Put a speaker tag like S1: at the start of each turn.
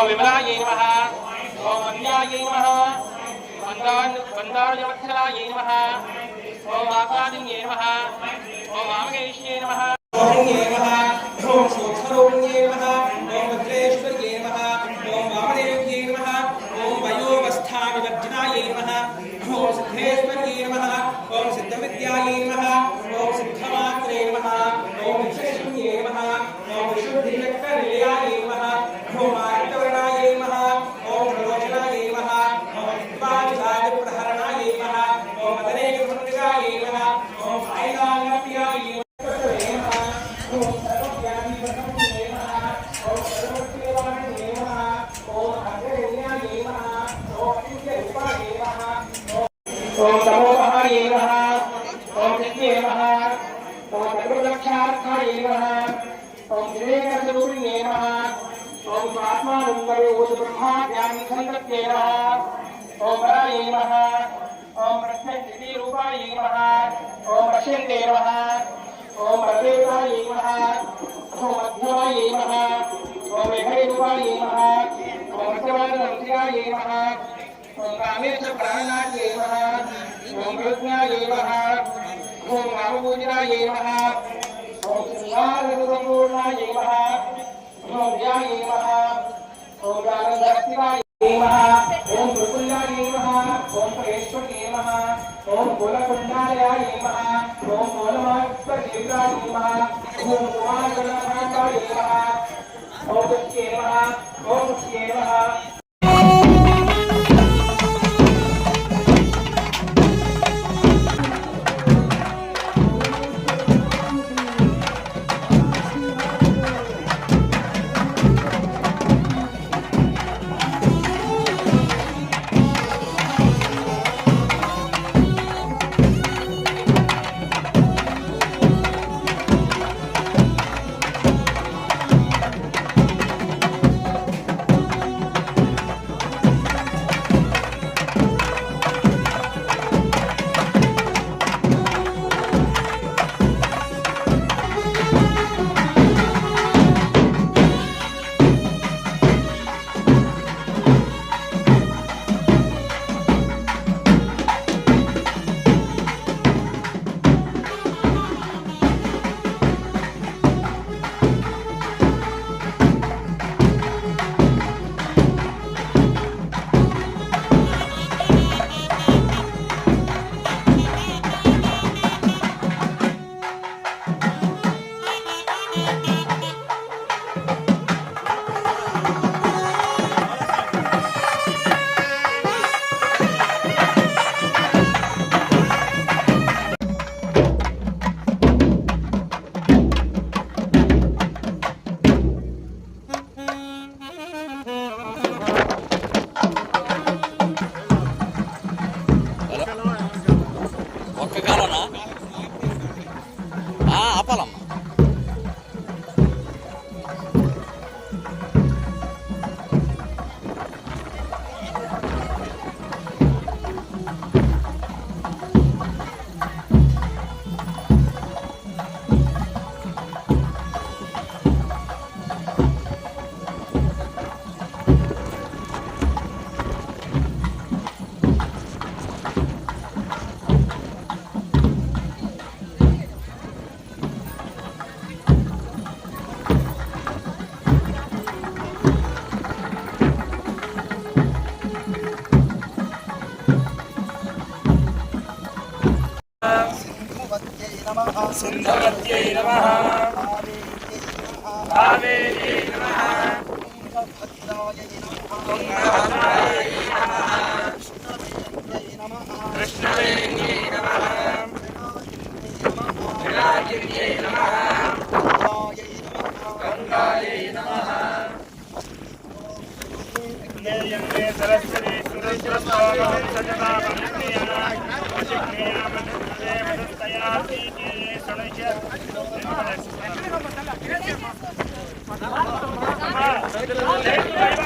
S1: विमलायै नमः ओम अन्यायै नमः वन्दार्यवत्सलायै नमः ओम आकादिन्यै नमः ओम आमगेश्यै नमः ओम नमः ओम सूक्ष्मरूपिण्यै नमः ओम भद्रेश्वर्यै नमः ओम वामदेव्यै नमः ओम वयोवस्थाविवर्जितायै नमः ओम सिद्धेश्वर्यै नमः ओम सिद्धविद्यायै नमः ओम सिद्धमात्रे नमः ओम विशेषण्यै नमः ओम विशुद्धिचक्रनिलयायै नमः ओम आर्तवर्णायै नमः ओम प्रलोचनायै नमः ओम विद्वांसादिप्रहरणायै नमः ओम मदनेकसंज्ञायै नमः ओम ऐलाङ्गप्रियायै नमः ओम सर्वज्ञानीवसंज्ञे नमः ओम सर्वज्ञवाण्ये नमः ओम अग्रगण्यायै नमः ओम नित्यरूपायै नमः ओम तमोमहायै नमः ओम शक्त्यै नमः ओम सर्वलक्षार्थायै नमः ओम विवेकस्वरूपिण्ये नमः ओम स्वात्मानंदवे ओम ब्रह्मा ज्ञान संतप्ये नमः ओम पराये नमः ओम प्रत्यक्षिति रूपाये नमः ओम पश्यन्ते नमः ओम प्रदेवाये नमः ओम मध्यमाये नमः ओम मेघरूपाये नमः ओम सत्यवादनंत्याये नमः ओम कामेश प्राणनाये नमः ओम प्रज्ञाये नमः ओम नामपूजनाये नमः ओम श्रीनारायणपूर्णाये नमः ओम ज्ञाये नमः ओम ज्ञानदर्शिनाय नमः ओम प्रफुल्लाय नमः ओम परेश्वराय नमः ओम गोलकुंडालयाय नमः ओम गोलमात्मदेवाय नमः ओम उमागणनाथाय नमः ओम तुष्ये नमः ओम तुष्ये नमः सिंधवत्यै नमः कावेर्यै नमः तुंगभद्रायै नमः कृष्णवेण्यै नमः विराजिन्यै नमः गंगायै नमः सरस्वती सुरेश्वर Let's